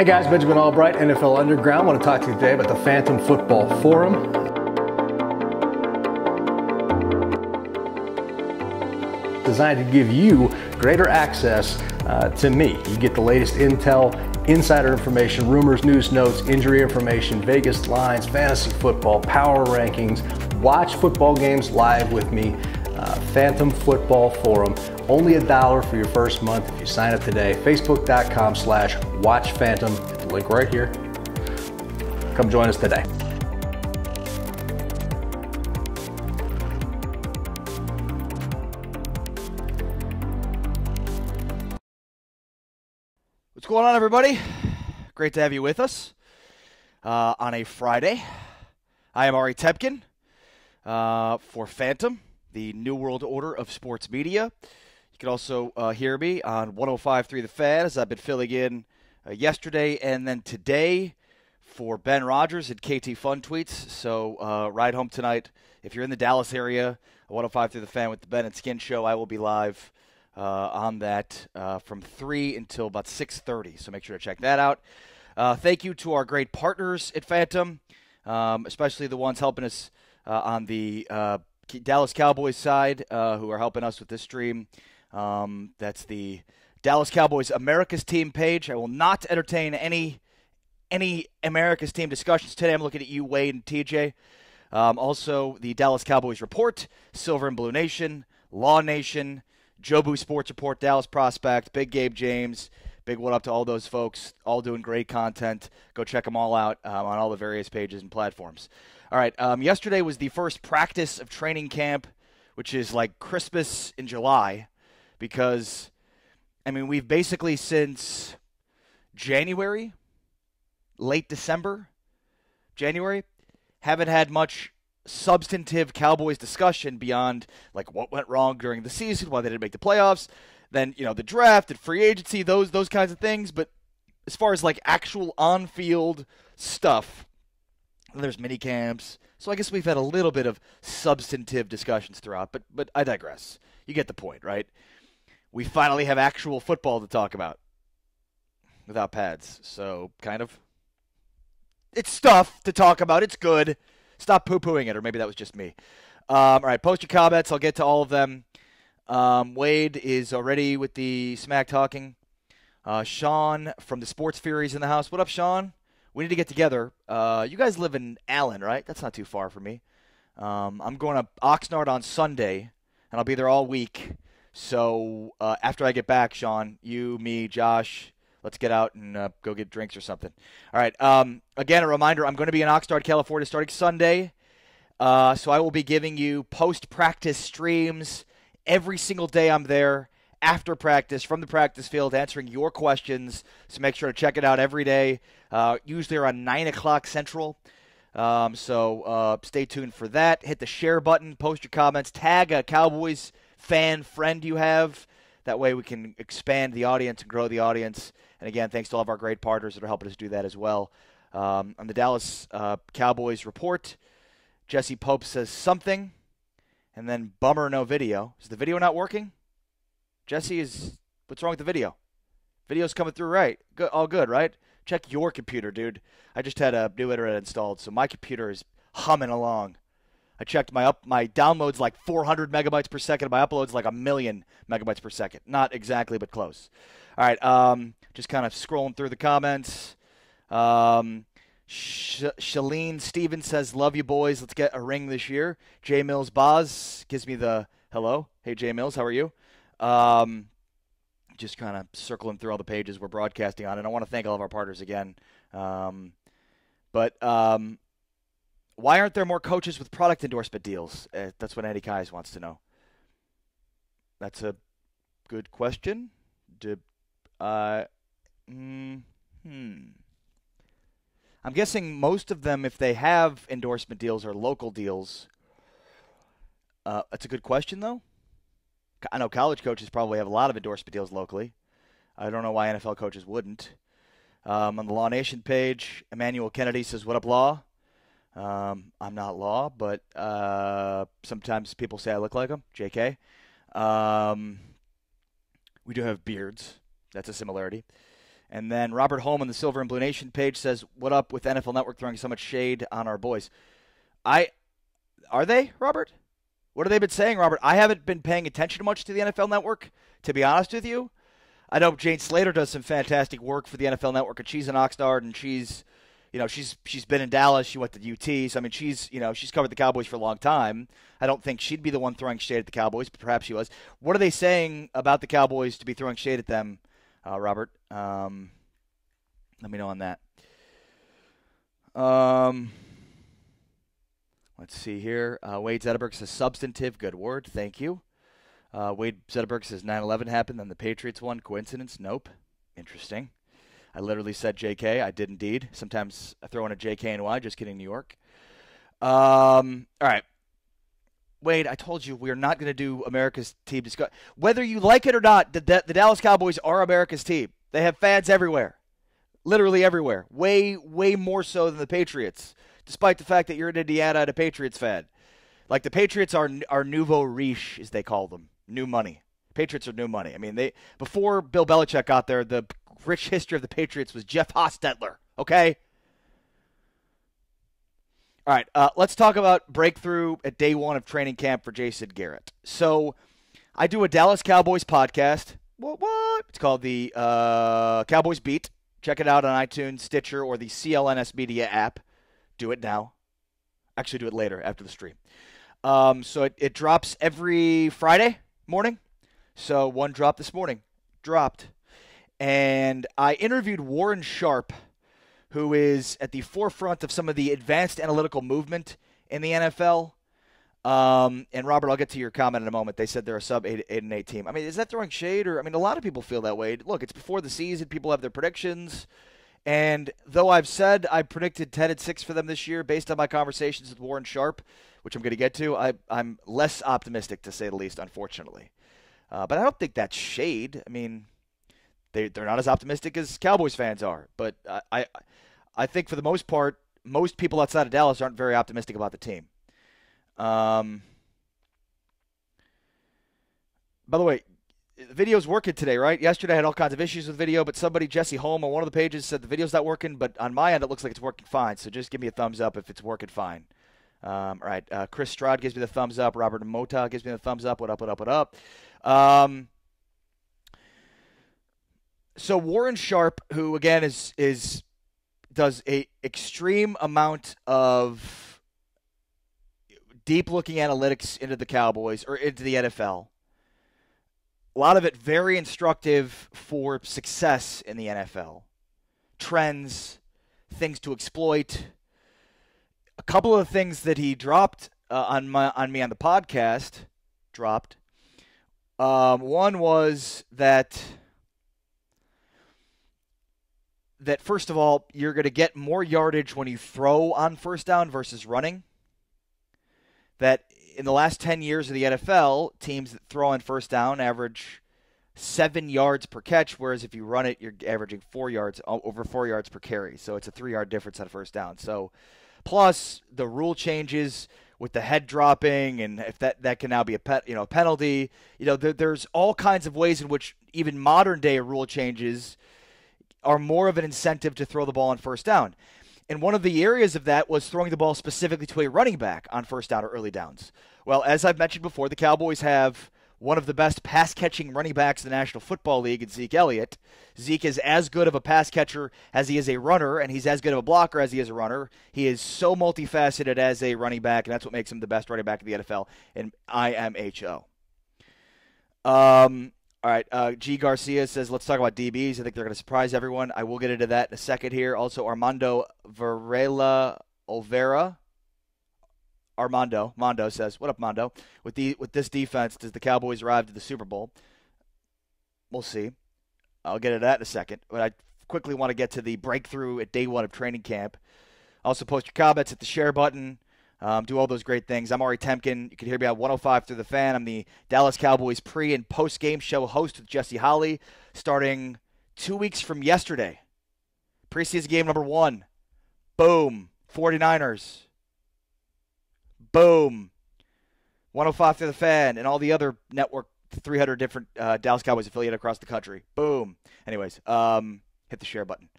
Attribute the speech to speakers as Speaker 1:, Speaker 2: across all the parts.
Speaker 1: Hey guys, Benjamin Albright, NFL Underground. I want to talk to you today about the Phantom Football Forum. Designed to give you greater access to me. You get the latest intel, insider information, rumors, news, notes, injury information, Vegas lines, fantasy football, power rankings. Watch football games live with me. Phantom Football Forum. Only $1 for your first month if you sign up today. Facebook.com/WatchPhantom. Get the link right here. Come join us today.
Speaker 2: What's going on, everybody? Great to have you with us on a Friday. I am Ari Temkin for Phantom, the New World Order of sports media. You can also hear me on 105.3 The Fan, as I've been filling in yesterday and then today for Ben Rogers at KT Fun Tweets. So ride home tonight. If you're in the Dallas area, 105.3 The Fan with the Ben and Skin Show, I will be live on that from 3 until about 6:30. So make sure to check that out. Thank you to our great partners at Phantom, especially the ones helping us on the Dallas Cowboys side, who are helping us with this stream. That's the Dallas Cowboys America's Team page. I will not entertain any America's Team discussions today. I'm looking at you, Wade and TJ. Also, the Dallas Cowboys Report, Silver and Blue Nation, Law Nation, Jobu Sports Report, Dallas Prospect, Big Gabe James. Big one up to all those folks, all doing great content. Go check them all out on all the various pages and platforms. All right, yesterday was the first practice of training camp, which is like Christmas in July, because, I mean, we've basically since January, late December, January, haven't had much substantive Cowboys discussion beyond like what went wrong during the season, why they didn't make the playoffs, then, you know, the draft and free agency, those kinds of things. But as far as like actual on-field stuff, there's mini camps. So I guess we've had a little bit of substantive discussions throughout, but I digress. You get the point, right? We finally have actual football to talk about without pads. So kind of, it's stuff to talk about. It's good. Stop poo-pooing it, or maybe that was just me. All right, post your comments. I'll get to all of them. Wade is already with the smack talking. Sean from the Sports Furies in the house. What up, Sean? We need to get together. You guys live in Allen, right? That's not too far from me. I'm going to Oxnard on Sunday, and I'll be there all week. So after I get back, Sean, you, me, Josh, let's get out and go get drinks or something. All right. Again, a reminder, I'm going to be in Oxnard, California starting Sunday. So I will be giving you post-practice streams every single day I'm there, after practice, from the practice field, answering your questions. So make sure to check it out every day, usually around 9 o'clock Central. So stay tuned for that. Hit the share button, post your comments, tag a Cowboys fan friend you have. That way we can expand the audience and grow the audience. And again, thanks to all of our great partners that are helping us do that as well. On the Dallas Cowboys Report, Jesse Pope says something, and then bummer, no video. Is the video not working? Jesse, what's wrong with the video? Video's coming through right. Good, all good, right? Check your computer, dude. I just had a new internet installed, so my computer is humming along. I checked my download's like 400 megabytes per second. My upload's like 1,000,000 megabytes per second. Not exactly, but close. All right, just kind of scrolling through the comments. Shalene Stevens says, love you, boys. Let's get a ring this year. J. Mills Boz gives me the hello. Hey, J. Mills, how are you? Just kind of circling through all the pages we're broadcasting on. And I want to thank all of our partners again. But why aren't there more coaches with product endorsement deals? That's what Andy Kais wants to know. That's a good question. I'm guessing most of them, if they have endorsement deals, are local deals. That's a good question, though. I know college coaches probably have a lot of endorsement deals locally. I don't know why NFL coaches wouldn't. On the Law Nation page, Emmanuel Kennedy says, what up, Law? I'm not Law, but sometimes people say I look like him. JK. We do have beards. That's a similarity. And then Robert Holm on the Silver and Blue Nation page says, "What up with NFL Network throwing so much shade on our boys?" Are they, Robert? What have they been saying, Robert? I haven't been paying attention much to the NFL Network, to be honest with you. I know Jane Slater does some fantastic work for the NFL Network, and she's an Oxnard, and she's been in Dallas. She went to UT, so I mean, she's covered the Cowboys for a long time. I don't think she'd be the one throwing shade at the Cowboys, but perhaps she was. What are they saying about the Cowboys to be throwing shade at them, Robert? Let me know on that. Let's see here. Wade Zetterberg says substantive. Good word. Thank you. Wade Zetterberg says 9/11 happened, then the Patriots won. Coincidence? Nope. Interesting. I literally said JK. I did indeed. Sometimes I throw in a JK and Y. Just kidding, New York. All right. Wade, I told you we are not going to do America's team discussion. Whether you like it or not, the Dallas Cowboys are America's team. They have fans everywhere. Literally everywhere. Way, way more so than the Patriots, despite the fact that you're in Indiana and a Patriots fan. Like, the Patriots are nouveau riche, as they call them. New money. Patriots are new money. I mean, before Bill Belichick got there, the rich history of the Patriots was Jeff Hostetler, okay? All right, let's talk about breakthrough at day one of training camp for Jason Garrett. So I do a Dallas Cowboys podcast. What? It's called the Cowboys Beat. Check it out on iTunes, Stitcher, or the CLNS Media app. Do it now. Actually, do it later after the stream. So it drops every Friday morning. So one dropped this morning. Dropped. And I interviewed Warren Sharp, who is at the forefront of some of the advanced analytical movement in the NFL. And Robert, I'll get to your comment in a moment. They said they're a sub 8-8 team. I mean, is that throwing shade? Or I mean, a lot of people feel that way. Look, it's before the season. People have their predictions. And though I've said I predicted 10-6 for them this year based on my conversations with Warren Sharp, which I'm going to get to, I'm less optimistic, to say the least, unfortunately. But I don't think that's shade. I mean, they're not as optimistic as Cowboys fans are. But I think for the most part, most people outside of Dallas aren't very optimistic about the team. By the way, the video's working today, right? Yesterday I had all kinds of issues with video, but somebody, Jesse Holm, on one of the pages said the video's not working, but on my end it looks like it's working fine. So just give me a thumbs up if it's working fine. All right, Chris Stroud gives me the thumbs up. Robert Mota gives me the thumbs up. What up, what up, what up? So Warren Sharp, who again does a extreme amount of deep looking analytics into the Cowboys or into the NFL. A lot of it very instructive for success in the NFL. Trends, things to exploit. A couple of things that he dropped on me on the podcast. One was that first of all, you're going to get more yardage when you throw on first down versus running. That in the last 10 years of the NFL, teams that throw on first down average 7 yards per catch, whereas if you run it, you're averaging over 4 yards per carry. So it's a 3-yard difference on first down. So plus the rule changes with the head dropping, and if that can now be a penalty. There's all kinds of ways in which even modern day rule changes are more of an incentive to throw the ball on first down. And one of the areas of that was throwing the ball specifically to a running back on first down or early downs. Well, as I've mentioned before, the Cowboys have one of the best pass-catching running backs in the National Football League in Zeke Elliott. Zeke is as good of a pass catcher as he is a runner, and he's as good of a blocker as he is a runner. He is so multifaceted as a running back, and that's what makes him the best running back in the NFL in IMHO. All right, G. Garcia says, let's talk about DBs. I think they're going to surprise everyone. I will get into that in a second here. Also, Armando Varela Olvera. Mondo says, what up, Mondo? With this defense, does the Cowboys arrive to the Super Bowl? We'll see. I'll get into that in a second. But I quickly want to get to the breakthrough at day one of training camp. Also, post your comments at the share button. Do all those great things. I'm Ari Temkin. You can hear me on 105 through the fan. I'm the Dallas Cowboys pre- and post-game show host with Jesse Holley, starting 2 weeks from yesterday. Preseason game number 1. Boom. 49ers. Boom. 105 through the fan and all the other network 300 different Dallas Cowboys affiliated across the country. Boom. Anyways, hit the share button.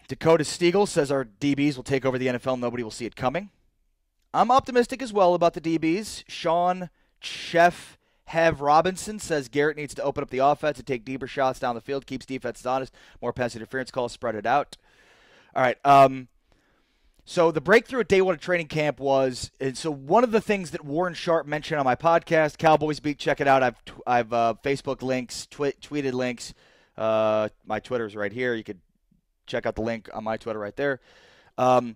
Speaker 2: Dakota Stiegel says our DBs will take over the NFL. Nobody will see it coming. I'm optimistic as well about the DBs. Sean Chef Hev Robinson says Garrett needs to open up the offense and take deeper shots down the field, keeps defenses honest, more pass interference calls, spread it out. All right. So the breakthrough at day one of training camp was, and so one of the things that Warren Sharp mentioned on my podcast, Cowboys Beat, check it out. I've Facebook links, tweeted links. My Twitter's right here. You could check out the link on my Twitter right there. So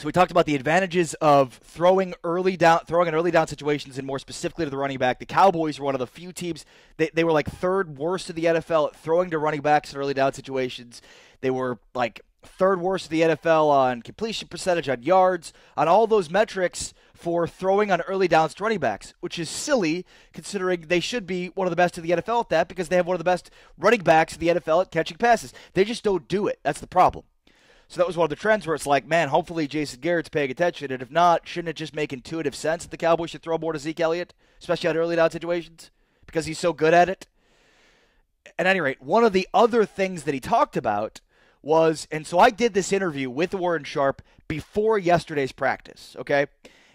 Speaker 2: we talked about the advantages of throwing in early down situations, and more specifically to the running back. The Cowboys were one of the few teams. They were like third worst of the NFL at throwing to running backs in early down situations. They were like third worst of the NFL on completion percentage, on yards, on all those metrics for throwing on early downs to running backs, which is silly considering they should be one of the best in the NFL at that because they have one of the best running backs in the NFL at catching passes. They just don't do it. That's the problem. So that was one of the trends where it's like, man, hopefully Jason Garrett's paying attention, and if not, shouldn't it just make intuitive sense that the Cowboys should throw more to Zeke Elliott, especially on early down situations, because he's so good at it? At any rate, one of the other things that he talked about was, and so I did this interview with Warren Sharp before yesterday's practice, okay?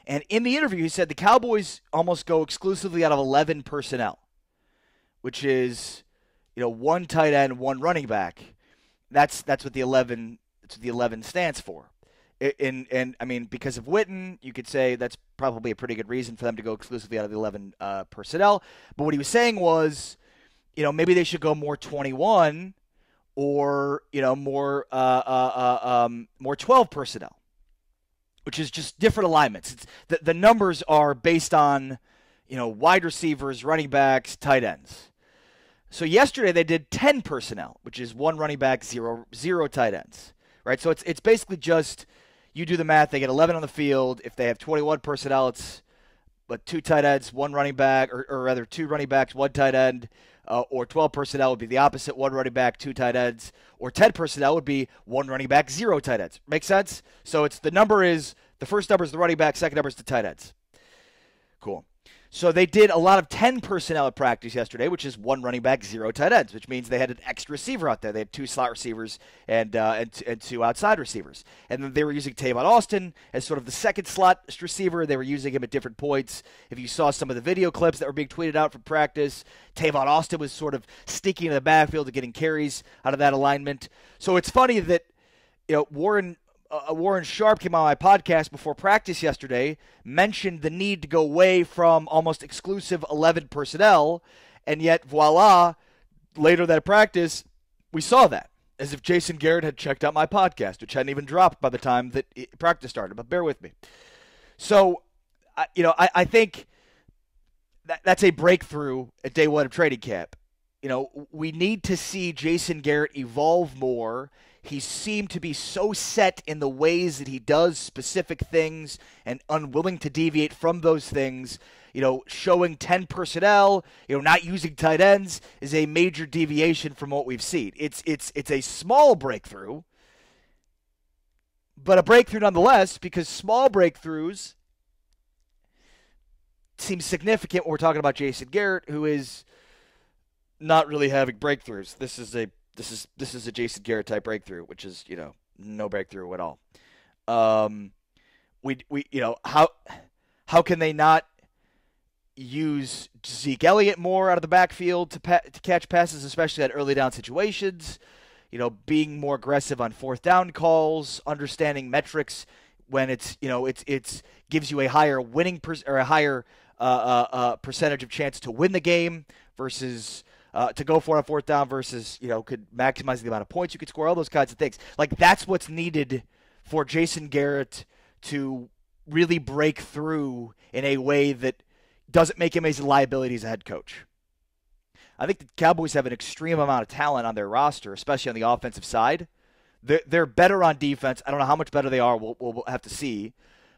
Speaker 2: And in the interview, he said the Cowboys almost go exclusively out of 11 personnel, which is, one tight end, one running back. That's what the 11 stands for. And I mean, because of Witten, you could say that's probably a pretty good reason for them to go exclusively out of the 11 personnel. But what he was saying was, maybe they should go more 21 or more 12 personnel, which is just different alignments. The numbers are based on wide receivers, running backs, tight ends. So yesterday they did 10 personnel, which is one running back, zero tight ends, right? So it's basically just, you do the math, they get 11 on the field. If they have 21 personnel, it's two tight ends, one running back, or rather two running backs, one tight end. Or 12 personnel would be the opposite, one running back, two tight ends. Or 10 personnel would be one running back, zero tight ends. Make sense? So the first number is the running back, second number is the tight ends. Cool. So they did a lot of 10 personnel at practice yesterday, which is one running back, zero tight ends, which means they had an extra receiver out there. They had two slot receivers and two outside receivers. And then they were using Tavon Austin as sort of the second slot receiver. They were using him at different points. If you saw some of the video clips that were being tweeted out from practice, Tavon Austin was sort of sneaking in the backfield and getting carries out of that alignment. So it's funny that Warren Sharp came on my podcast before practice yesterday, mentioned the need to go away from almost exclusive 11 personnel, and yet, voila, later that practice, we saw that, as if Jason Garrett had checked out my podcast, which hadn't even dropped by the time that practice started, but bear with me. So, I think that's a breakthrough at day one of training camp. We need to see Jason Garrett evolve more. He seemed to be so set in the ways that he does specific things and unwilling to deviate from those things. Showing 10 personnel, not using tight ends is a major deviation from what we've seen. It's a small breakthrough, but a breakthrough nonetheless, because small breakthroughs seem significant when we're talking about Jason Garrett, who is not really having breakthroughs. This is a Jason Garrett type breakthrough, which is, no breakthrough at all. How can they not use Zeke Elliott more out of the backfield to catch passes, especially at early down situations? Being more aggressive on fourth down calls, understanding metrics when it's gives you a higher winning or a higher percentage of chance to win the game versus to go for it on fourth down versus, could maximize the amount of points you could score, all those kinds of things. Like, that's what's needed for Jason Garrett to really break through in a way that doesn't make him a liability as a head coach. I think the Cowboys have an extreme amount of talent on their roster, especially on the offensive side. They're better on defense. I don't know how much better they are. We'll have to see.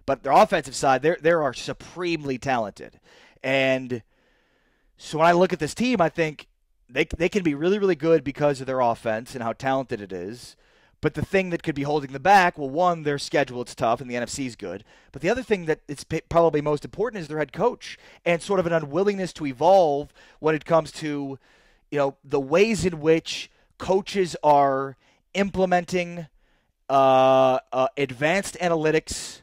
Speaker 2: But their offensive side, they are supremely talented. And so when I look at this team, I think they can be really, really good because of their offense and how talented it is. But the thing that could be holding them back, well, one, their schedule, it's tough, and the NFC is good. But the other thing that it's probably most important is their head coach and sort of an unwillingness to evolve when it comes to, the ways in which coaches are implementing advanced analytics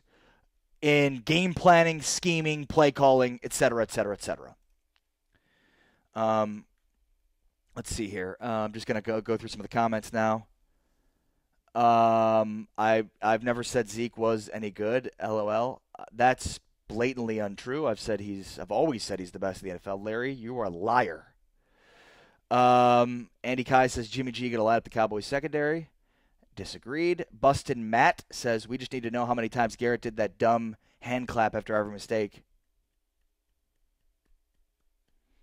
Speaker 2: in game planning, scheming, play calling, et cetera, et cetera, et cetera. Let's see here. I'm just going to go through some of the comments now. I've never said Zeke was any good. LOL. That's blatantly untrue. I've always said he's the best in the NFL. Larry, you are a liar. Andy Kai says Jimmy G going to light up the Cowboys secondary. Disagreed. Bustin Matt says we just need to know how many times Garrett did that dumb hand clap after every mistake.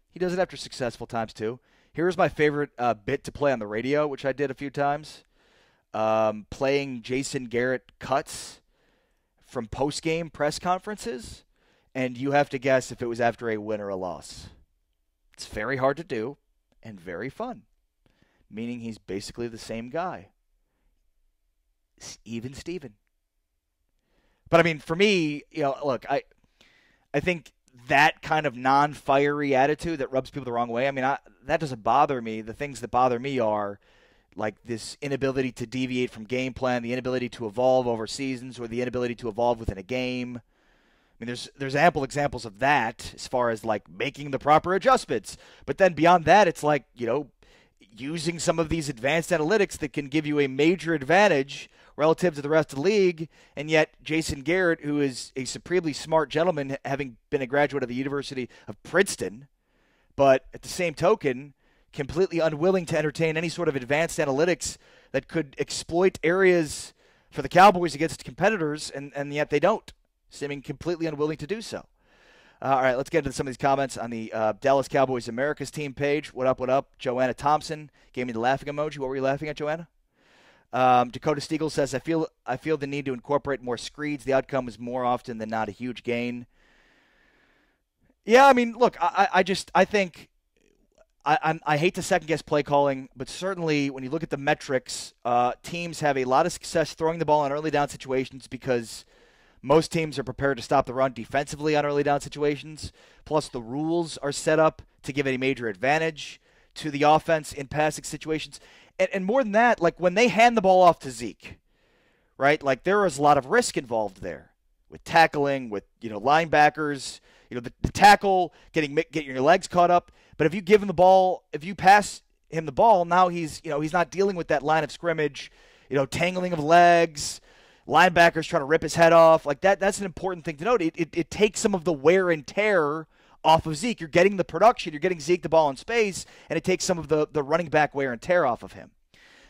Speaker 2: He does it after successful times too. Here's my favorite bit to play on the radio, which I did a few times. Playing Jason Garrett cuts from post-game press conferences, and you have to guess if it was after a win or a loss. It's very hard to do and very fun, meaning he's basically the same guy. Even Steven. But, I mean, for me, look, I think that kind of non-fiery attitude that rubs people the wrong way, I mean, that doesn't bother me. The things that bother me are like this inability to deviate from game plan, the inability to evolve over seasons, or the inability to evolve within a game. I mean, there's ample examples of that as far as like making the proper adjustments. But then beyond that, it's like, using some of these advanced analytics that can give you a major advantage relative to the rest of the league, and yet Jason Garrett, who is a supremely smart gentleman, having been a graduate of the University of Princeton, but at the same token, completely unwilling to entertain any sort of advanced analytics that could exploit areas for the Cowboys against competitors, and yet they don't, seeming completely unwilling to do so. All right, let's get into some of these comments on the Dallas Cowboys America's team page. What up, what up? Joanna Thompson gave me the laughing emoji. What were you laughing at, Joanna? Dakota Stiegel says, I feel the need to incorporate more screeds. The outcome is more often than not a huge gain. Yeah, I mean, look, I think I hate to second-guess play calling, but certainly when you look at the metrics, teams have a lot of success throwing the ball in early down situations because most teams are prepared to stop the run defensively on early down situations. Plus, the rules are set up to give a major advantage to the offense in passing situations. And more than that, like when they hand the ball off to Zeke, right? Like there is a lot of risk involved there with tackling, with linebackers, the tackle, getting your legs caught up. But if you give him the ball, if you pass him the ball, now he's not dealing with that line of scrimmage, tangling of legs, linebackers trying to rip his head off. Like that's an important thing to note. It takes some of the wear and tear off of Zeke. You're getting the production. You're getting Zeke the ball in space, and it takes some of the running back wear and tear off of him.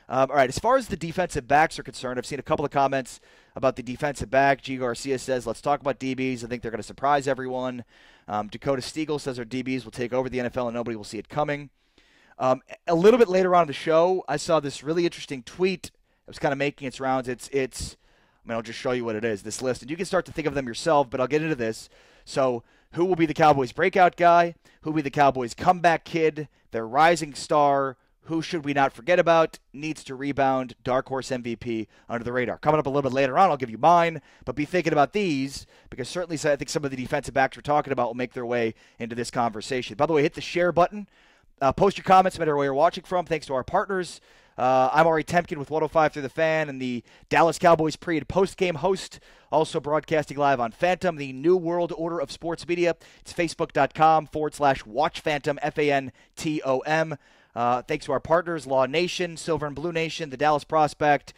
Speaker 2: All right, as far as the defensive backs are concerned, I've seen a couple of comments about the defensive back. G. Garcia says, let's talk about DBs. I think they're going to surprise everyone. Dakota Stiegel says our DBs will take over the NFL and nobody will see it coming. A little bit later on in the show, I saw this really interesting tweet that was kind of making its rounds. I'll just show you what it is, this list. And you can start to think of them yourself, but I'll get into this. So who will be the Cowboys breakout guy? Who will be the Cowboys comeback kid? Their rising star? Who should we not forget about? Needs to rebound? Dark horse MVP under the radar. Coming up a little bit later on, I'll give you mine. But be thinking about these because certainly I think some of the defensive backs we're talking about will make their way into this conversation. By the way, hit the share button. Post your comments no matter where you're watching from. Thanks to our partners. I'm Ari Temkin with 105 Through the Fan and the Dallas Cowboys pre- and post-game host, also broadcasting live on Phantom, the new world order of sports media. It's facebook.com/Watch Phantom, Phantom. Thanks to our partners, Law Nation, Silver and Blue Nation, the Dallas Prospect,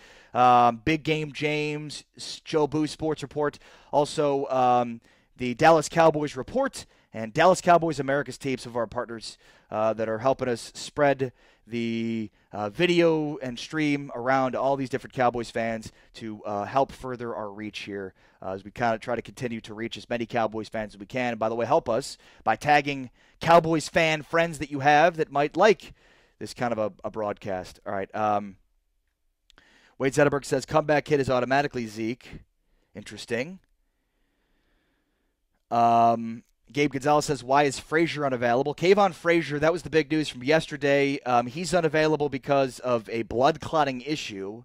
Speaker 2: Big Game James, Joe Boo Sports Report, also the Dallas Cowboys Report, and Dallas Cowboys America's Team, some of our partners that are helping us spread the video and stream around all these different Cowboys fans to help further our reach here as we kind of try to continue to reach as many Cowboys fans as we can. And by the way, help us by tagging Cowboys fan friends that you have that might like this kind of a broadcast. All right. Wade Zetterberg says comeback kid is automatically Zeke. Interesting. Gabe Gonzalez says, why is Frazier unavailable? Kayvon Frazier, that was the big news from yesterday. He's unavailable because of a blood clotting issue.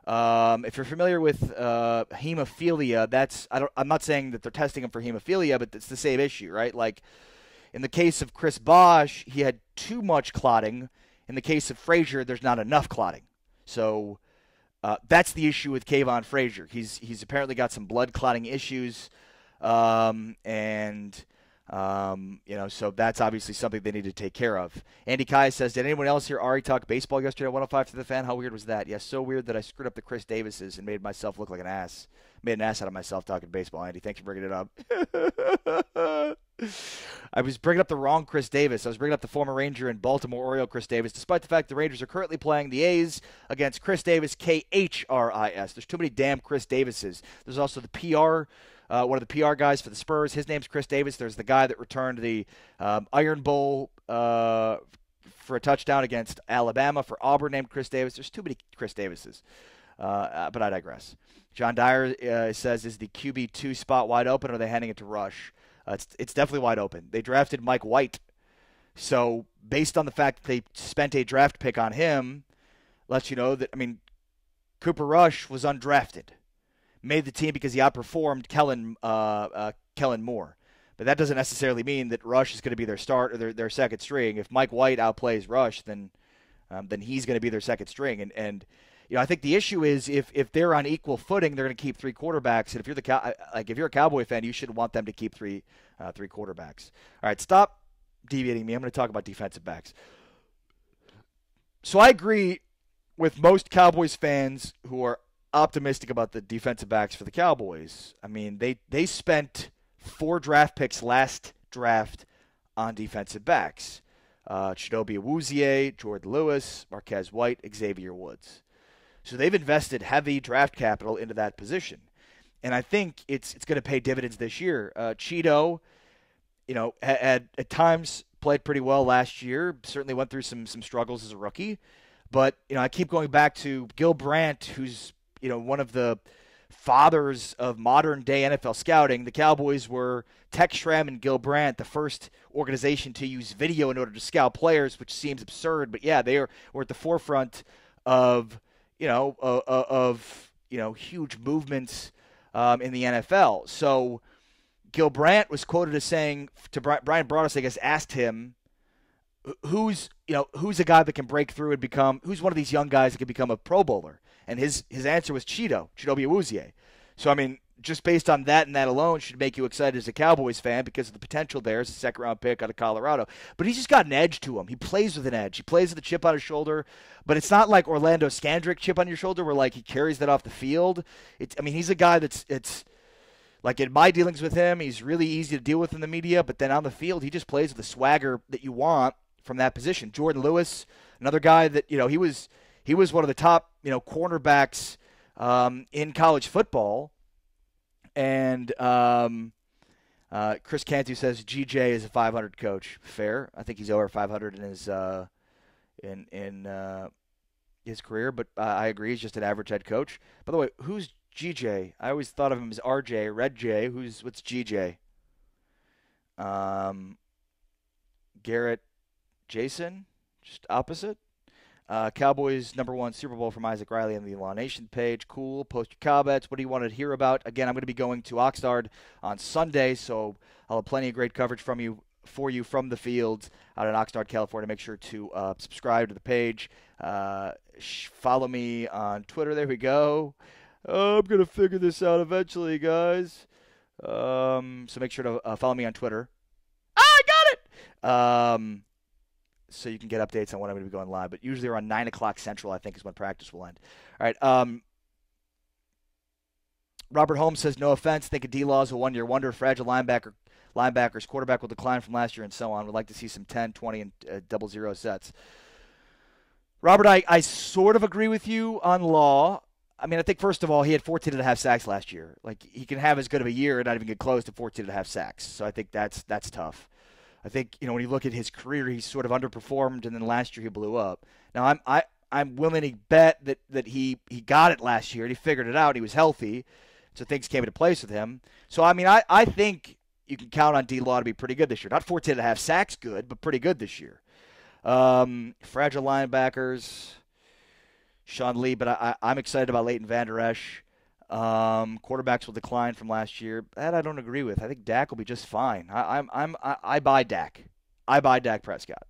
Speaker 2: If you're familiar with hemophilia, I'm not saying that they're testing him for hemophilia, but it's the same issue, right? Like, In the case of Chris Bosh, he had too much clotting. In the case of Frazier, there's not enough clotting. So that's the issue with Kayvon Frazier. He's apparently got some blood clotting issues, so that's obviously something they need to take care of. Andy Kai says, did anyone else hear Ari talk baseball yesterday at 105 to the Fan? How weird was that? Yes, so weird that I screwed up the Chris Davises and made myself look like an ass. Made an ass out of myself talking baseball, Andy. Thanks for bringing it up. I was bringing up the wrong Chris Davis. I was bringing up the former Ranger and Baltimore Oriole Chris Davis, despite the fact the Rangers are currently playing the A's against Chris Davis, K-H-R-I-S. There's too many damn Chris Davises. There's also the PR, one of the PR guys for the Spurs. His name's Chris Davis. There's the guy that returned the Iron Bowl for a touchdown against Alabama for Auburn named Chris Davis. There's too many Chris Davises. But I digress. John Dyer says, is the QB2 spot wide open, or are they handing it to Rush? It's definitely wide open. They drafted Mike White. So based on the fact that they spent a draft pick on him, lets you know that, Cooper Rush was undrafted. Made the team because he outperformed Kellen Moore. But that doesn't necessarily mean that Rush is going to be their start or their second string. If Mike White outplays Rush, then he's going to be their second string. And I think the issue is if they're on equal footing, they're going to keep three quarterbacks. And if you're a Cowboy fan, you should want them to keep three quarterbacks. All right, stop deviating me. I'm going to talk about defensive backs. So I agree with most Cowboys fans who are optimistic about the defensive backs for the Cowboys. They spent 4 draft picks last draft on defensive backs. Chidobe Awuzie, Jordan Lewis, Marquez White, Xavier Woods. So they've invested heavy draft capital into that position. And I think it's going to pay dividends this year. Cheeto, had at times played pretty well last year. Certainly went through some struggles as a rookie. But, I keep going back to Gil Brandt, who's, one of the fathers of modern-day NFL scouting. The Cowboys were Tex Schramm and Gil Brandt, the first organization to use video in order to scout players, which seems absurd. But, yeah, were at the forefront of huge movements in the NFL. So Gil Brandt was quoted as saying to Brian Broaddus, I guess, asked him, who's a guy that can break through and who's one of these young guys that can become a Pro Bowler? And his answer was Chidobe Awuzie. So, just based on that and that alone should make you excited as a Cowboys fan because of the potential there as a second-round pick out of Colorado. But he's just got an edge to him. He plays with an edge. He plays with a chip on his shoulder. But it's not like Orlando Scandrick chip on your shoulder where, he carries that off the field. He's a guy it's like in my dealings with him, he's really easy to deal with in the media. But then on the field, he just plays with the swagger that you want from that position. Jordan Lewis, another guy that, he was one of the top, cornerbacks in college football. And Chris Cantu says GJ is a 500 coach. Fair. I think he's over 500 in his his career, but I agree he's just an average head coach. By the way, who's GJ? I always thought of him as RJ, Red J. What's GJ? Garrett, Jason, just opposite. Cowboys #1 Super Bowl from Isaac Riley on the Law Nation page. Cool. Post your comments. What do you want to hear about? Again, I'm going to be going to Oxnard on Sunday, so I'll have plenty of great coverage for you from the fields out in Oxnard, California. Make sure to subscribe to the page. Follow me on Twitter. There we go. I'm going to figure this out eventually, guys. So make sure to follow me on Twitter. I got it! So you can get updates on when I'm going to be going live. But usually around 9 o'clock Central, I think, is when practice will end. All right. Robert Holmes says, no offense. Think of D-Law is a one-year wonder. Fragile linebackers. Quarterback will decline from last year and so on. Would like to see some 10, 20, and 0-0 sets. Robert, I sort of agree with you on Law. I think, first of all, he had 14.5 sacks last year. He can have as good of a year and not even get close to 14.5 sacks. So I think that's tough. I think, when you look at his career, he's sort of underperformed, and then last year he blew up. Now, I'm willing to bet that he got it last year, and he figured it out, he was healthy, so things came into place with him. So, I think you can count on D-Law to be pretty good this year. Not 14.5 sacks good, but pretty good this year. Fragile linebackers, Sean Lee, but I'm excited about Leighton Vander Esch. Quarterbacks will decline from last year. That I don't agree with. I think Dak will be just fine. I buy Dak. I buy Dak Prescott.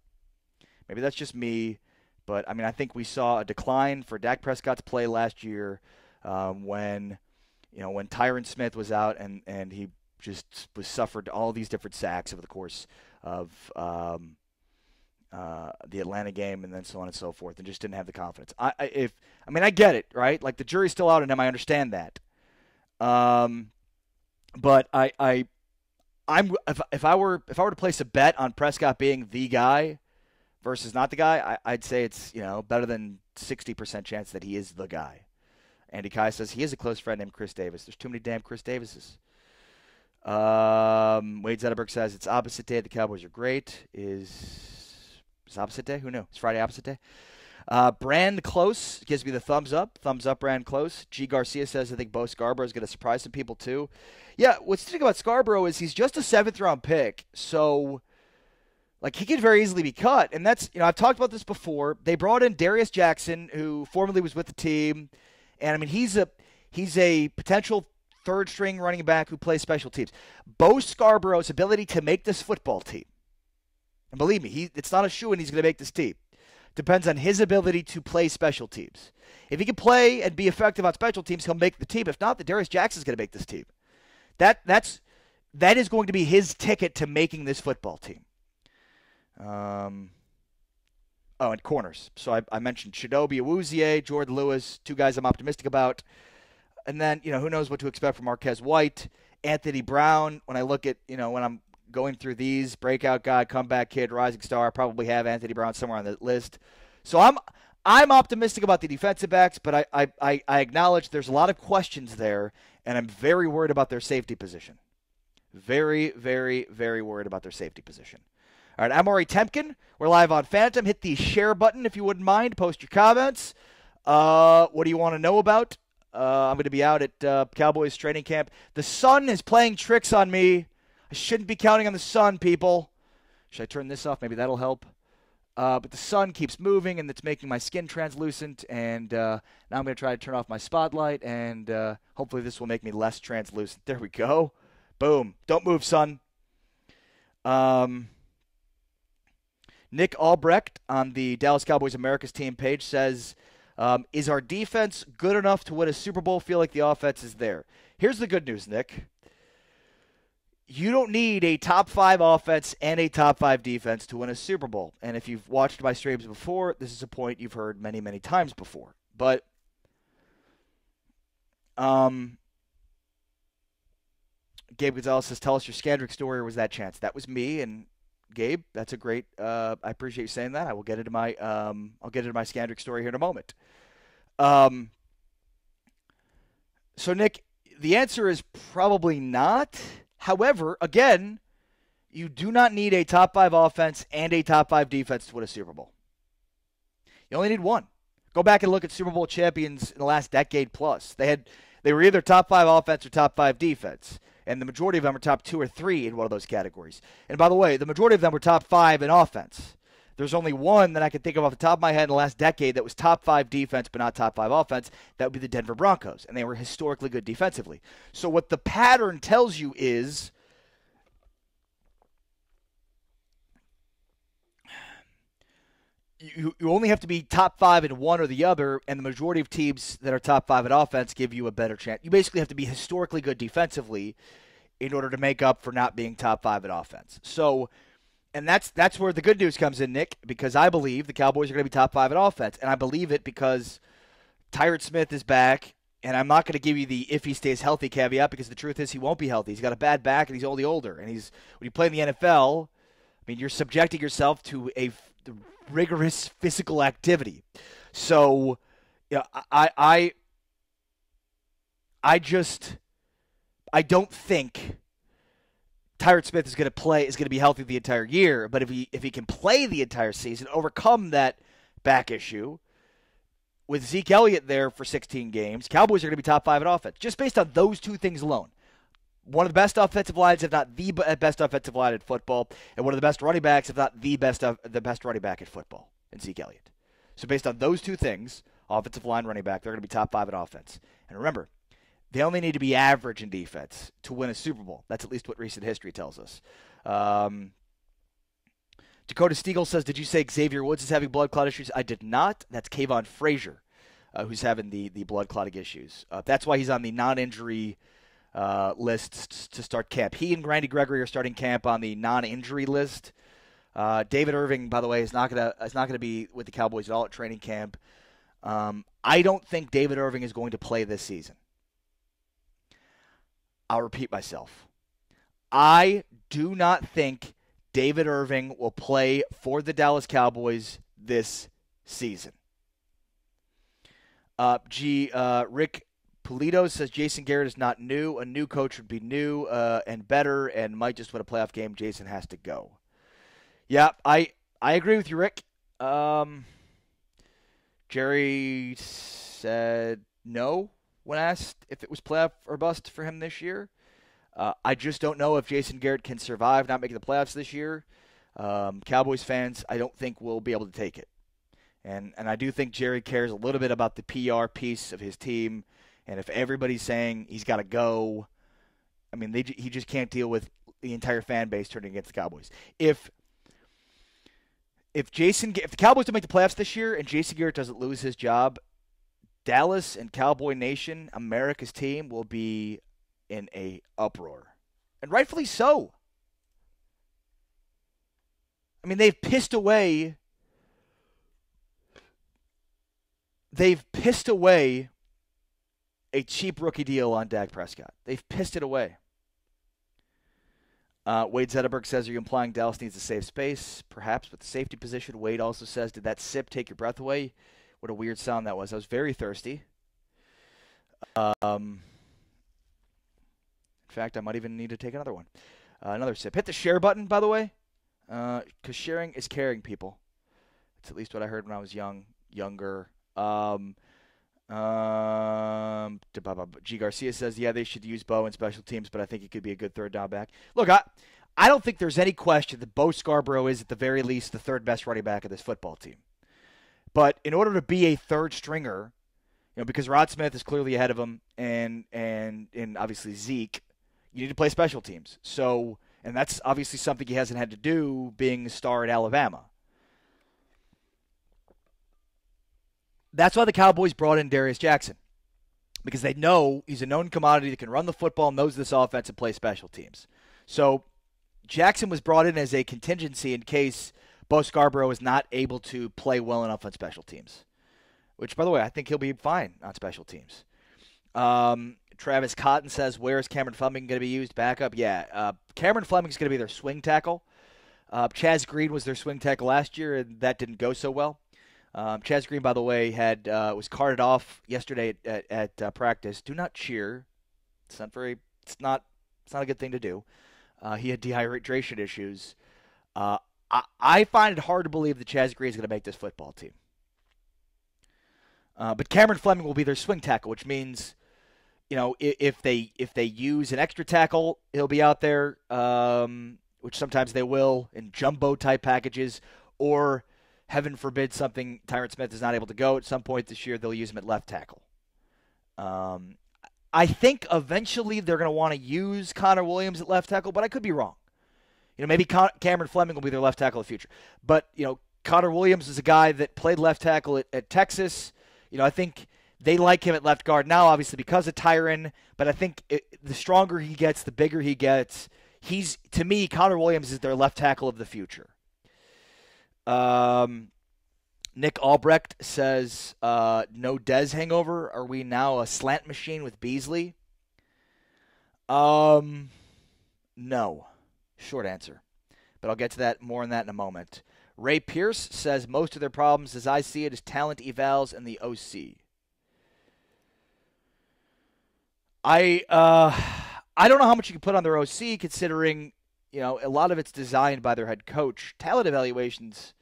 Speaker 2: Maybe that's just me, but I mean I think we saw a decline for Dak Prescott's play last year when Tyron Smith was out and he just suffered all these different sacks over the course of the Atlanta game and then so on and so forth, and just didn't have the confidence. I get it, right? Like the jury's still out on him. I understand that. But if I were to place a bet on Prescott being the guy versus not the guy, I'd say it's better than 60% chance that he is the guy. Andy Kai says he has a close friend named Chris Davis. There's too many damn Chris Davises. Wade Zetterberg says it's opposite day. The Cowboys are great. Is opposite day? Who knew? It's Friday opposite day. Brand Close gives me the thumbs up. Thumbs up, Brand Close. G. Garcia says I think Bo Scarborough is going to surprise some people too. Yeah, what's the thing about Scarborough is he's just a 7th-round pick, so like he could very easily be cut. And that's I've talked about this before. They brought in Darius Jackson, who formerly was with the team, and I mean he's a potential third-string running back who plays special teams. Bo Scarborough's ability to make this football team, and believe me, it's not a shoo-in he's going to make this team, depends on his ability to play special teams. If he can play and be effective on special teams, he'll make the team. If not, then Darius Jackson's going to make this team. That is going to be his ticket to making this football team. And corners. So I mentioned Chidobe Awuzie, Jordan Lewis, 2 guys I'm optimistic about. And then, who knows what to expect from Marquez White, Anthony Brown. When I look at, when I'm going through these, breakout guy, comeback kid, rising star, I probably have Anthony Brown somewhere on the list. So I'm optimistic about the defensive backs, but I acknowledge there's a lot of questions there, and I'm very worried about their safety position. Very, very, very worried about their safety position. All right, I'm Ari Temkin. We're live on Phantom. Hit the share button if you wouldn't mind. Post your comments. What do you want to know about? I'm going to be out at Cowboys training camp. The sun is playing tricks on me. I shouldn't be counting on the sun, people. Should I turn this off? Maybe that'll help. But the sun keeps moving, and it's making my skin translucent. And now I'm going to try to turn off my spotlight, and hopefully this will make me less translucent. There we go. Boom. Don't move, sun. Nick Albrecht on the Dallas Cowboys America's team page says, is our defense good enough to win a Super Bowl? Feel like the offense is there. Here's the good news, Nick. You don't need a top 5 offense and a top 5 defense to win a Super Bowl. And if you've watched my streams before, this is a point you've heard many, many times before. But Gabe Gonzalez says, tell us your Scandrick story, or was that Chance? That was me, and Gabe, that's a great I appreciate you saying that. I will get into my Scandrick story here in a moment. So Nick, the answer is probably not. However, again, you do not need a top 5 offense and a top 5 defense to win a Super Bowl. You only need one. Go back and look at Super Bowl champions in the last decade plus. They were either top 5 offense or top 5 defense, and the majority of them are top 2 or 3 in one of those categories. And by the way, the majority of them were top 5 in offense. There's only one that I can think of off the top of my head in the last decade that was top 5 defense but not top 5 offense. That would be the Denver Broncos, and they were historically good defensively. So what the pattern tells you is you only have to be top 5 in one or the other, and the majority of teams that are top 5 in offense give you a better chance. You basically have to be historically good defensively in order to make up for not being top 5 in offense. So, and that's where the good news comes in, Nick, because I believe the Cowboys are going to be top 5 in offense, and I believe it because Tyron Smith is back, and I'm not going to give you the if he stays healthy caveat, because the truth is he won't be healthy. He's got a bad back, and he's only older, and when you play in the NFL, I mean, you're subjecting yourself to a rigorous physical activity. So, I don't think Tyron Smith is going to be healthy the entire year, but if he can play the entire season, overcome that back issue, with Zeke Elliott there for 16 games, Cowboys are going to be top 5 in offense, just based on those two things alone. One of the best offensive lines, if not the best offensive line in football, and one of the best running backs, if not the best running back in football, in Zeke Elliott. So based on those two things, offensive line, running back, they're going to be top 5 in offense. And remember, They only need to be average in defense to win a Super Bowl. That's at least what recent history tells us. Dakota Stiegel says, did you say Xavier Woods is having blood clot issues? I did not. That's Kayvon Frazier who's having the blood clotting issues. That's why he's on the non-injury list to start camp. He and Randy Gregory are starting camp on the non-injury list. David Irving, by the way, is not gonna be with the Cowboys at all at training camp. I don't think David Irving is going to play this season. I'll repeat myself. I do not think David Irving will play for the Dallas Cowboys this season. Rick Pulido says Jason Garrett is not new. A new coach would be new and better and might just win a playoff game. Jason has to go. Yeah, I agree with you, Rick. Jerry said no when asked if it was playoff or bust for him this year. I just don't know if Jason Garrett can survive not making the playoffs this year. Cowboys fans, I don't think will be able to take it. And I do think Jerry cares a little bit about the PR piece of his team. And if everybody's saying he's got to go, I mean, he just can't deal with the entire fan base turning against the Cowboys. If the Cowboys don't make the playoffs this year and Jason Garrett doesn't lose his job, Dallas and Cowboy Nation, America's team, will be in a uproar. And rightfully so. I mean, they've pissed away a cheap rookie deal on Dak Prescott. They've pissed it away. Wade Zetterberg says, are you implying Dallas needs a safe space? Perhaps with the safety position. Wade also says, did that sip take your breath away? What a weird sound that was. I was very thirsty. In fact, I might even need to take another one. Another sip. Hit the share button, by the way, because sharing is caring, people. That's at least what I heard when I was younger. G. Garcia says, yeah, they should use Bo in special teams, but I think he could be a good third down back. Look, I don't think there's any question that Bo Scarborough is at the very least the third best running back of this football team. But in order to be a third stringer, because Rod Smith is clearly ahead of him and obviously Zeke, you need to play special teams. So, and that's obviously something he hasn't had to do being a star at Alabama. That's why the Cowboys brought in Darius Jackson, because they know he's a known commodity that can run the football, knows this offense, and play special teams. So Jackson was brought in as a contingency in case Bo Scarborough is not able to play well enough on special teams, which, by the way, I think he'll be fine on special teams. Travis Cotton says, where is Cameron Fleming going to be used? Backup? Yeah. Cameron Fleming is going to be their swing tackle. Chaz Green was their swing tackle last year, and that didn't go so well. Chaz Green, by the way, was carted off yesterday at practice. Do not cheer. It's not a good thing to do. He had dehydration issues. I find it hard to believe that Chaz Green is going to make this football team. But Cameron Fleming will be their swing tackle, which means, if they use an extra tackle, he'll be out there, which sometimes they will in jumbo type packages, or heaven forbid something Tyron Smith is not able to go at some point this year, they'll use him at left tackle. I think eventually they're going to want to use Connor Williams at left tackle, but I could be wrong. Maybe Cameron Fleming will be their left tackle in the future. But, Connor Williams is a guy that played left tackle at Texas. I think they like him at left guard now, obviously, because of Tyron. But I think the stronger he gets, the bigger he gets. To me, Connor Williams is their left tackle of the future. Nick Albrecht says, no Dez hangover. Are we now a slant machine with Beasley? No. Short answer. But I'll get to more on that in a moment. Ray Pierce says, most of their problems, as I see it, is talent evals and the OC. I don't know how much you can put on their OC, considering, a lot of it's designed by their head coach. Talent evaluations,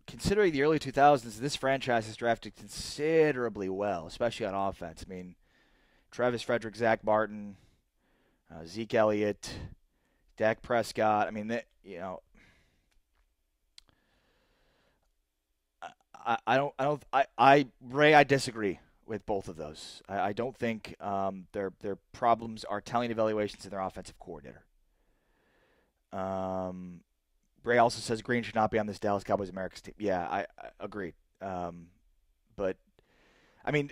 Speaker 2: considering the early 2000s, this franchise has drafted considerably well, especially on offense. Travis Frederick, Zach Martin, Zeke Elliott, Dak Prescott. Ray, I disagree with both of those. I don't think their problems are talent evaluations and their offensive coordinator. Ray also says Green should not be on this Dallas Cowboys America's team. Yeah, I agreed. But I mean,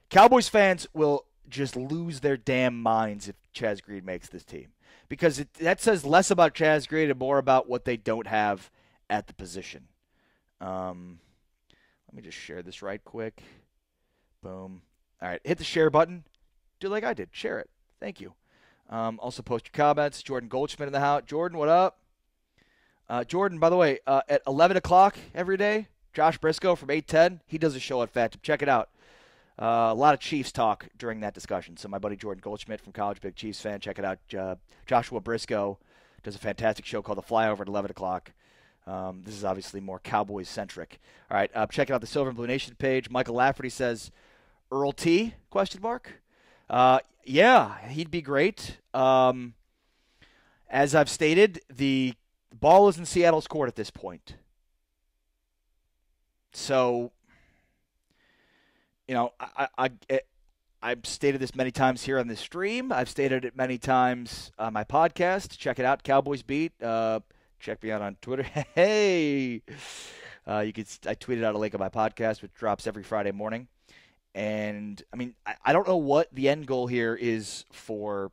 Speaker 2: Cowboys fans will just lose their damn minds if Chaz Green makes this team, because that says less about Chaz Green and more about what they don't have at the position. Let me just share this right quick. Boom. All right, hit the share button. Do like I did. Share it. Thank you. Also post your comments. Jordan Goldschmidt in the house. Jordan, what up? Jordan, by the way, at 11 o'clock every day, Josh Briscoe from 810, he does a show at Phantom. Check it out. A lot of Chiefs talk during that discussion. So my buddy Jordan Goldschmidt from college, big Chiefs fan, check it out. Joshua Briscoe does a fantastic show called The Flyover at 11 o'clock. This is obviously more Cowboys-centric. All right, checking out the Silver and Blue Nation page. Michael Lafferty says, Earl T, question mark? Yeah, he'd be great. As I've stated, the ball is in Seattle's court at this point. So, you know, I've stated this many times here on this stream. I've stated it many times on my podcast. Check it out, Cowboys Beat. Check me out on Twitter. Hey, I tweeted out a link of my podcast, which drops every Friday morning. And I mean, I don't know what the end goal here is for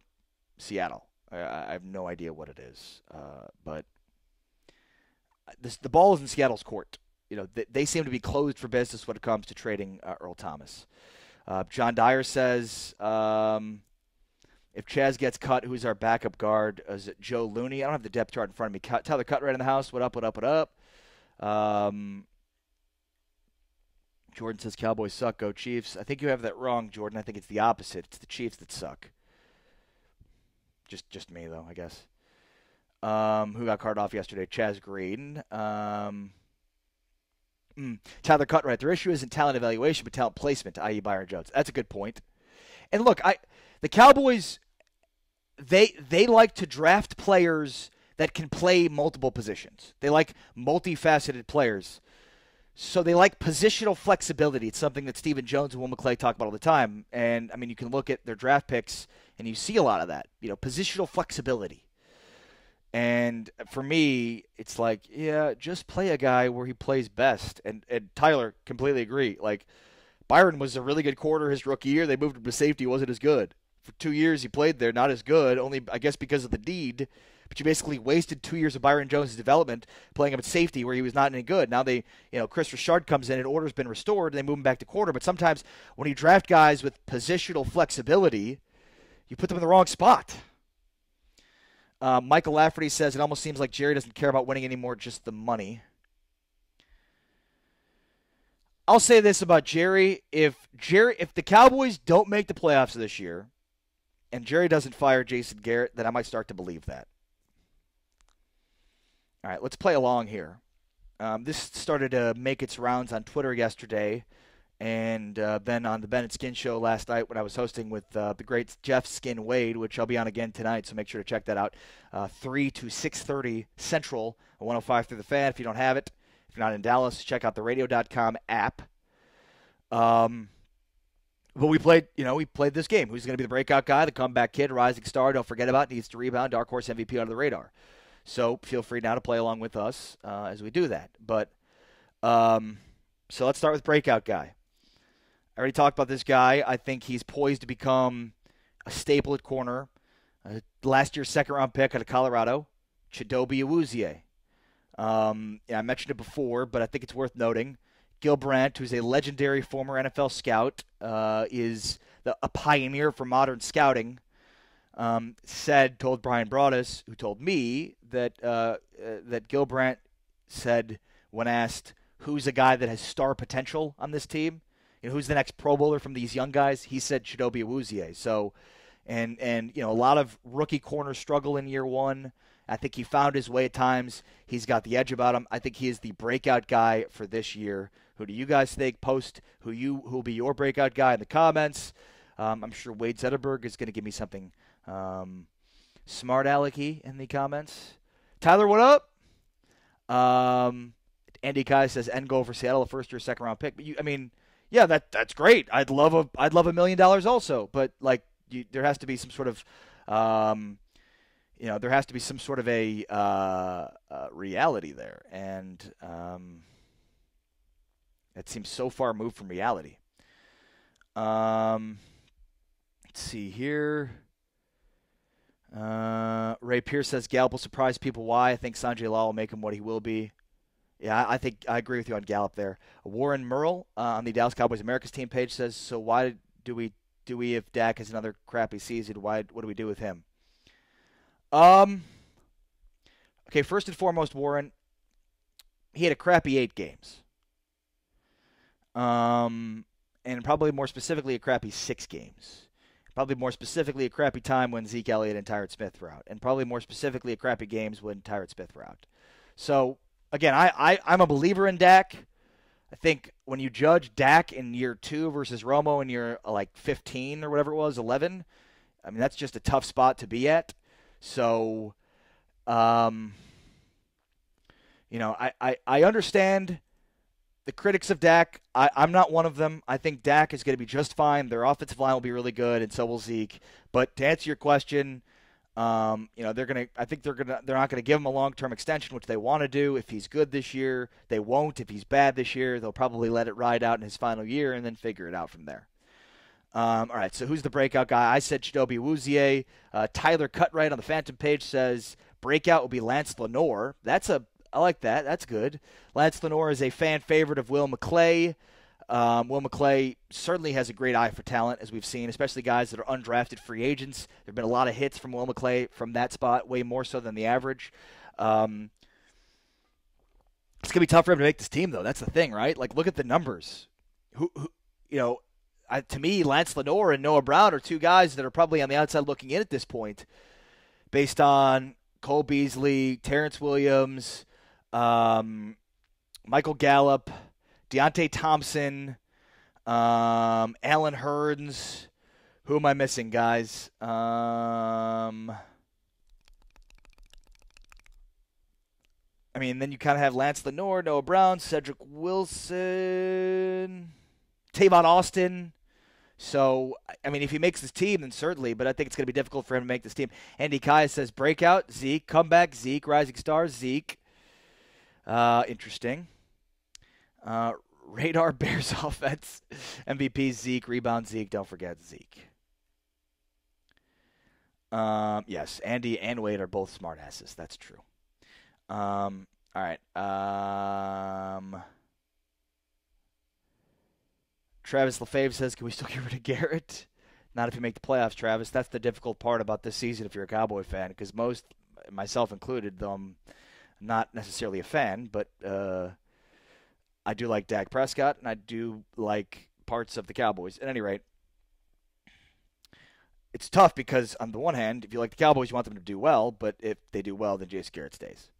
Speaker 2: Seattle. I have no idea what it is. But the ball is in Seattle's court. You know, they seem to be closed for business when it comes to trading Earl Thomas. John Dyer says, if Chaz gets cut, who's our backup guard? Is it Joe Looney? I don't have the depth chart in front of me. Tyler Cutright in the house. What up, what up, what up? Jordan says Cowboys suck, go Chiefs. I think you have that wrong, Jordan. I think it's the opposite. It's the Chiefs that suck. Just me, though, I guess. Who got carted off yesterday? Chaz Green. Tyler Cutright. Their issue isn't talent evaluation, but talent placement, i.e. Byron Jones. That's a good point. And look, the Cowboys, they like to draft players that can play multiple positions. They like multifaceted players. So they like positional flexibility. It's something that Stephen Jones and Will McClay talk about all the time. And, I mean, you can look at their draft picks, and you see a lot of that. You know, positional flexibility. And for me, it's like, yeah, just play a guy where he plays best. And Tyler, completely agree. Like, Byron was a really good corner his rookie year. They moved him to safety. He wasn't as good. For 2 years he played there, not as good, only, I guess, because of the deed. But you basically wasted 2 years of Byron Jones' development playing him at safety where he was not any good. Now Chris Richard comes in and order's been restored and they move him back to corner. But sometimes when you draft guys with positional flexibility, you put them in the wrong spot. Michael Lafferty says it almost seems like Jerry doesn't care about winning anymore, just the money. I'll say this about Jerry. If the Cowboys don't make the playoffs this year and Jerry doesn't fire Jason Garrett, then I might start to believe that. All right, let's play along here. This started to make its rounds on Twitter yesterday and then on the Ben and Skin show last night when I was hosting with the great Jeff Skin Wade, which I'll be on again tonight, so make sure to check that out. 3 to 6:30 Central, 105 through the Fan. If you don't have it, if you're not in Dallas, check out the radio.com app. But we played this game. Who's going to be the breakout guy, the comeback kid, rising star, don't forget about, needs to rebound, dark horse MVP under the radar. So feel free now to play along with us as we do that. But so let's start with breakout guy. I already talked about this guy. I think he's poised to become a staple at corner. Last year's second-round pick out of Colorado, Chidobe Awuzie. I mentioned it before, but I think it's worth noting. Gil Brandt, who's a legendary former NFL scout, is a pioneer for modern scouting. Told Brian Broaddus, who told me that Gil Brandt said when asked who's a guy that has star potential on this team, who's the next Pro Bowler from these young guys, he said Chidobe Awuzie. So, and a lot of rookie corners struggle in year one. I think he found his way at times. He's got the edge about him. I think he is the breakout guy for this year. Who do you guys think? Post who'll be your breakout guy in the comments. I'm sure Wade Zetterberg is going to give me something smart alecky in the comments. Tyler, what up? Andy Kai says end goal for Seattle, a first or second round pick. But yeah, that's great. I'd love $1 million also, but like there has to be some sort of there has to be some sort of a reality there, and it seems so far removed from reality. Let's see here. Ray Pierce says Gallup will surprise people. Why? I think Sanjay Lal will make him what he will be. Yeah, I think I agree with you on Gallup there. Warren Merle on the Dallas Cowboys America's team page says, so why do we if Dak has another crappy season, what do we do with him? Okay, first and foremost, Warren, he had a crappy 8 games. And probably more specifically a crappy 6 games. Probably more specifically a crappy time when Zeke Elliott and Tyron Smith were out. And probably more specifically a crappy games when Tyron Smith were out. So, again, I'm a believer in Dak. I think when you judge Dak in year 2 versus Romo in year 15 or whatever it was, 11, I mean, that's just a tough spot to be at. So, I understand the critics of Dak. I'm not one of them. I think Dak is going to be just fine. Their offensive line will be really good, and so will Zeke. But to answer your question, they're not going to give him a long-term extension, which they want to do. If he's good this year, they won't. If he's bad this year, they'll probably let it ride out in his final year and then figure it out from there. All right, so who's the breakout guy? I said Chidobe Awuzie. Tyler Cutright on the Phantom page says breakout will be Lance Lenoir. I like that. That's good. Lance Lenoir is a fan favorite of Will McClay. Will McClay certainly has a great eye for talent, as we've seen, especially guys that are undrafted free agents. There have been a lot of hits from Will McClay from that spot, way more so than the average. It's going to be tough for him to make this team, though. That's the thing, right? Like, look at the numbers. To me, Lance Lenoir and Noah Brown are 2 guys that are probably on the outside looking in at this point, based on Cole Beasley, Terrence Williams, Michael Gallup, Deontay Thompson, Alan Hearns. Who am I missing, guys? Then you kind of have Lance Lenoir, Noah Brown, Cedric Wilson, Tavon Austin. So, if he makes this team, then certainly, but I think it's going to be difficult for him to make this team. Andy Kaya says breakout, Zeke, comeback, Zeke, rising star, Zeke. Interesting. Radar Bears offense, MVP, Zeke, rebound, Zeke, don't forget Zeke. Yes, Andy and Wade are both smartasses, that's true. All right. Travis LaFave says, can we still get rid of Garrett? Not if you make the playoffs, Travis. That's the difficult part about this season if you're a Cowboy fan, because most, myself included, though I'm not necessarily a fan, but I do like Dak Prescott, and I do like parts of the Cowboys. At any rate, it's tough because, on the one hand, if you like the Cowboys, you want them to do well, but if they do well, then Jason Garrett stays.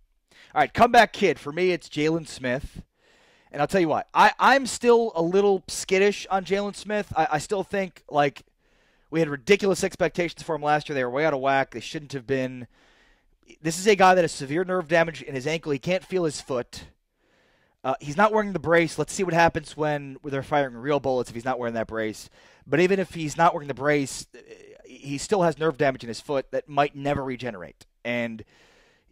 Speaker 2: All right, comeback kid. For me, it's Jalen Smith. And I'll tell you what, I'm still a little skittish on Jalen Smith. I still think, we had ridiculous expectations for him last year. They were way out of whack. They shouldn't have been. This is a guy that has severe nerve damage in his ankle. He can't feel his foot. He's not wearing the brace. Let's see what happens when they're firing real bullets if he's not wearing that brace. But even if he's not wearing the brace, he still has nerve damage in his foot that might never regenerate. And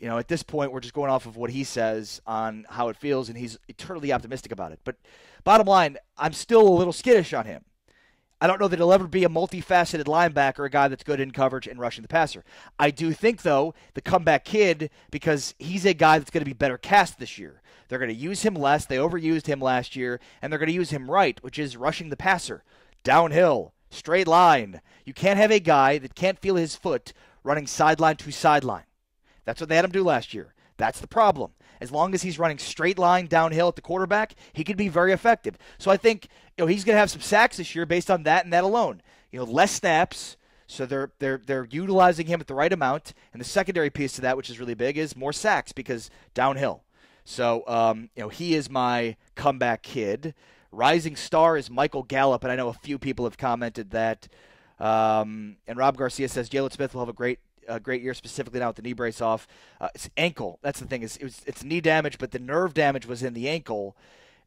Speaker 2: at this point, we're just going off of what he says on how it feels, and he's eternally optimistic about it. But bottom line, I'm still a little skittish on him. I don't know that he'll ever be a multifaceted linebacker, a guy that's good in coverage and rushing the passer. I do think, though, the comeback kid, because he's a guy that's going to be better cast this year. They're going to use him less. They overused him last year, and they're going to use him right, which is rushing the passer. Downhill, straight line. You can't have a guy that can't feel his foot running sideline to sideline. That's what they had him do last year. That's the problem. As long as he's running straight line downhill at the quarterback, he could be very effective. So I think he's going to have some sacks this year based on that and that alone. Less snaps, so they're utilizing him at the right amount. And the secondary piece to that, which is really big, is more sacks because downhill. So he is my comeback kid. Rising star is Michael Gallup, and I know a few people have commented that. And Rob Garcia says Jalen Smith will have a great a great year, specifically now with the knee brace off. It's ankle. That's the thing. It's knee damage, but the nerve damage was in the ankle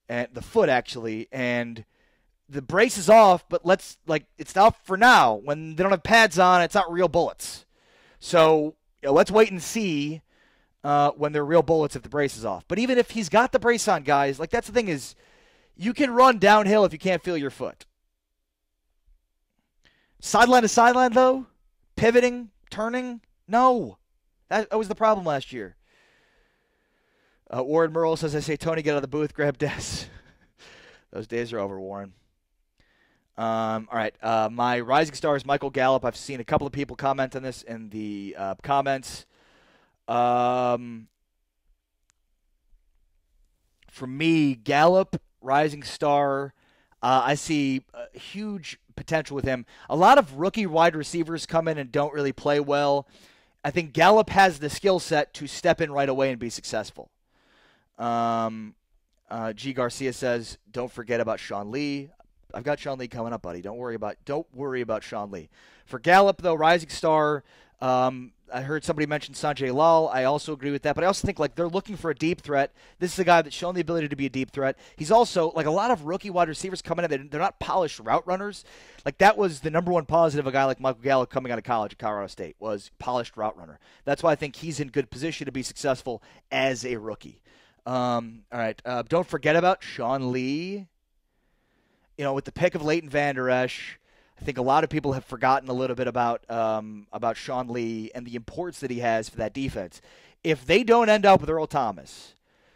Speaker 2: and the foot actually, and the brace is off, but it's off for now. When they don't have pads on, it's not real bullets. So let's wait and see when they're real bullets if the brace is off. But even if he's got the brace on, guys, that's the thing is you can run downhill if you can't feel your foot. Sideline to sideline, though, pivoting, turning, no. That was the problem last year. Warren Merle says, I say, Tony, get out of the booth, grab Des. Those days are over, Warren. All right. My rising star is Michael Gallup. I've seen a couple of people comment on this in the comments. For me, Gallup, rising star, I see huge potential with him. A lot of rookie wide receivers come in and don't really play well. I think Gallup has the skill set to step in right away and be successful. G. Garcia says, don't forget about Sean Lee. I've got Sean Lee coming up, buddy. Don't worry about Sean Lee. For Gallup, though, rising star, I heard somebody mention Sanjay Lal. I also agree with that, but I also think they're looking for a deep threat. This is a guy that's shown the ability to be a deep threat. He's also, a lot of rookie wide receivers coming in, they're not polished route runners. That was the number one positive of a guy like Michael Gallup coming out of college at Colorado State, was polished route runner. That's why I think he's in good position to be successful as a rookie. All right, don't forget about Sean Lee. With the pick of Leighton Vander Esch, I think a lot of people have forgotten a little bit about Sean Lee and the importance that he has for that defense. If they don't end up with Earl Thomas,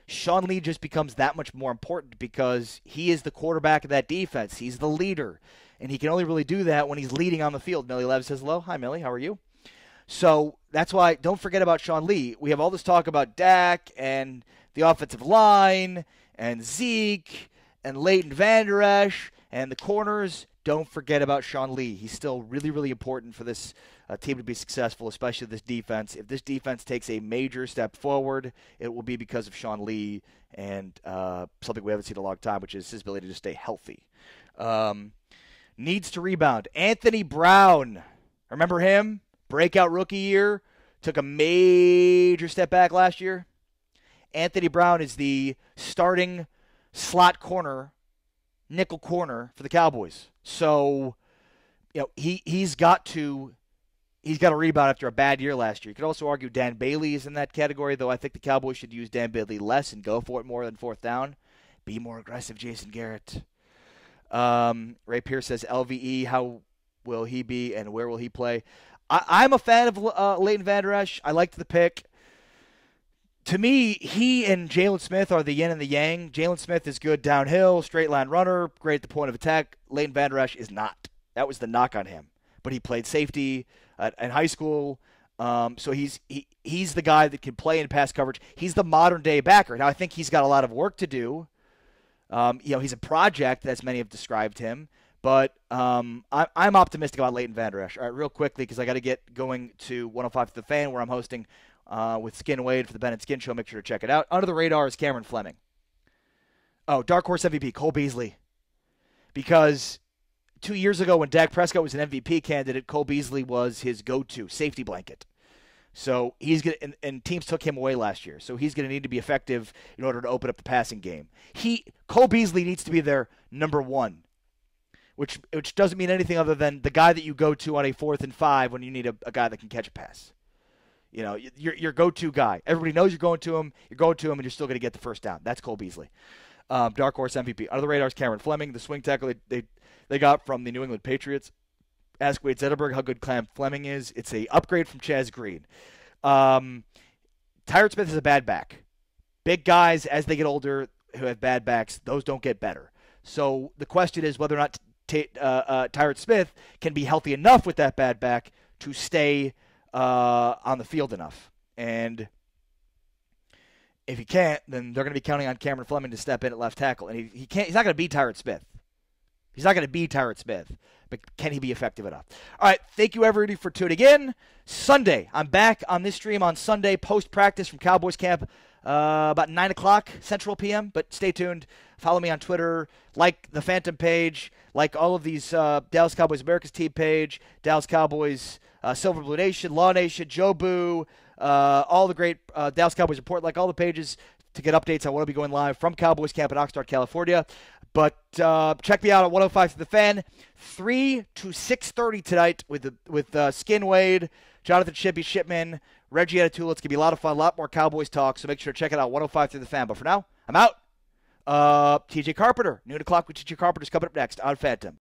Speaker 2: Sean Lee just becomes that much more important because he is the quarterback of that defense. He's the leader, and he can only really do that when he's leading on the field. Millie Lev says hello. Hi, Millie. How are you? So that's why don't forget about Sean Lee. We have all this talk about Dak and the offensive line and Zeke and Leighton Vander Esch and the corners. Don't forget about Sean Lee. He's still really, really important for this team to be successful, especially this defense. If this defense takes a major step forward, it will be because of Sean Lee and something we haven't seen in a long time, which is his ability to stay healthy. Needs to rebound. Anthony Brown. Remember him? Breakout rookie year. Took a major step back last year. Anthony Brown is the starting slot corner, nickel corner for the Cowboys. So, he's got to rebound after a bad year last year. You could also argue Dan Bailey is in that category, though I think the Cowboys should use Dan Bailey less and go for it more than fourth down. Be more aggressive, Jason Garrett. Ray Pierce says, LVE, how will he be and where will he play? I'm a fan of Leighton Vander Esch. I liked the pick. To me, he and Jalen Smith are the yin and the yang. Jalen Smith is good downhill, straight line runner, great at the point of attack. Leighton Vander Esch is not. That was the knock on him. But he played safety in high school, so he's the guy that can play in pass coverage. He's the modern day backer. Now I think he's got a lot of work to do. He's a project, as many have described him. But I'm optimistic about Leighton Vander Esch. All right, real quickly, because I got to get going to 105 to the Fan, where I'm hosting with Skin Wade for the Ben and Skin Show. Make sure to check it out. Under the radar is Cameron Fleming. Oh, Dark Horse MVP, Cole Beasley. Because 2 years ago when Dak Prescott was an MVP candidate, Cole Beasley was his go-to safety blanket. So he's going to, and teams took him away last year. So he's going to need to be effective in order to open up the passing game. Cole Beasley needs to be their number one, which doesn't mean anything other than the guy that you go to on a 4th and 5 when you need a guy that can catch a pass. Your go-to guy. Everybody knows you're going to him. You're going to him, and you're still going to get the first down. That's Cole Beasley. Dark Horse MVP. Under the radar is Cameron Fleming, the swing tackle they got from the New England Patriots. Ask Wade Zetterberg how good Cam Fleming is. It's a upgrade from Chaz Green. Tyrod Smith is a bad back. Big guys, as they get older, who have bad backs, those don't get better. So the question is whether or not Tyrod Smith can be healthy enough with that bad back to stay on the field enough. And if he can't, then they're going to be counting on Cameron Fleming to step in at left tackle. And he can't. He's not going to be Tyrod Smith. He's not going to be Tyrod Smith. But can he be effective enough? All right, thank you, everybody, for tuning in. Sunday, I'm back on this stream on Sunday, post-practice from Cowboys camp. about 9 o'clock Central PM, but stay tuned. Follow me on Twitter, like the Phantom page, like all of these Dallas Cowboys America's Team page, Dallas Cowboys Silver Blue Nation, Law Nation, Joe Boo, all the great Dallas Cowboys Report, like all the pages to get updates on what will be going live from Cowboys Camp in Oxnard, California. But check me out at 105 to the Fan, 3 to 6:30 tonight with Skin Wade, Jonathan Shippy Shipman, Reggie Atatula. It's going to be a lot of fun, a lot more Cowboys talk, so make sure to check it out, 105 to the Fan. But for now, I'm out. TJ Carpenter, noon o'clock with TJ Carpenter's coming up next on Phantom.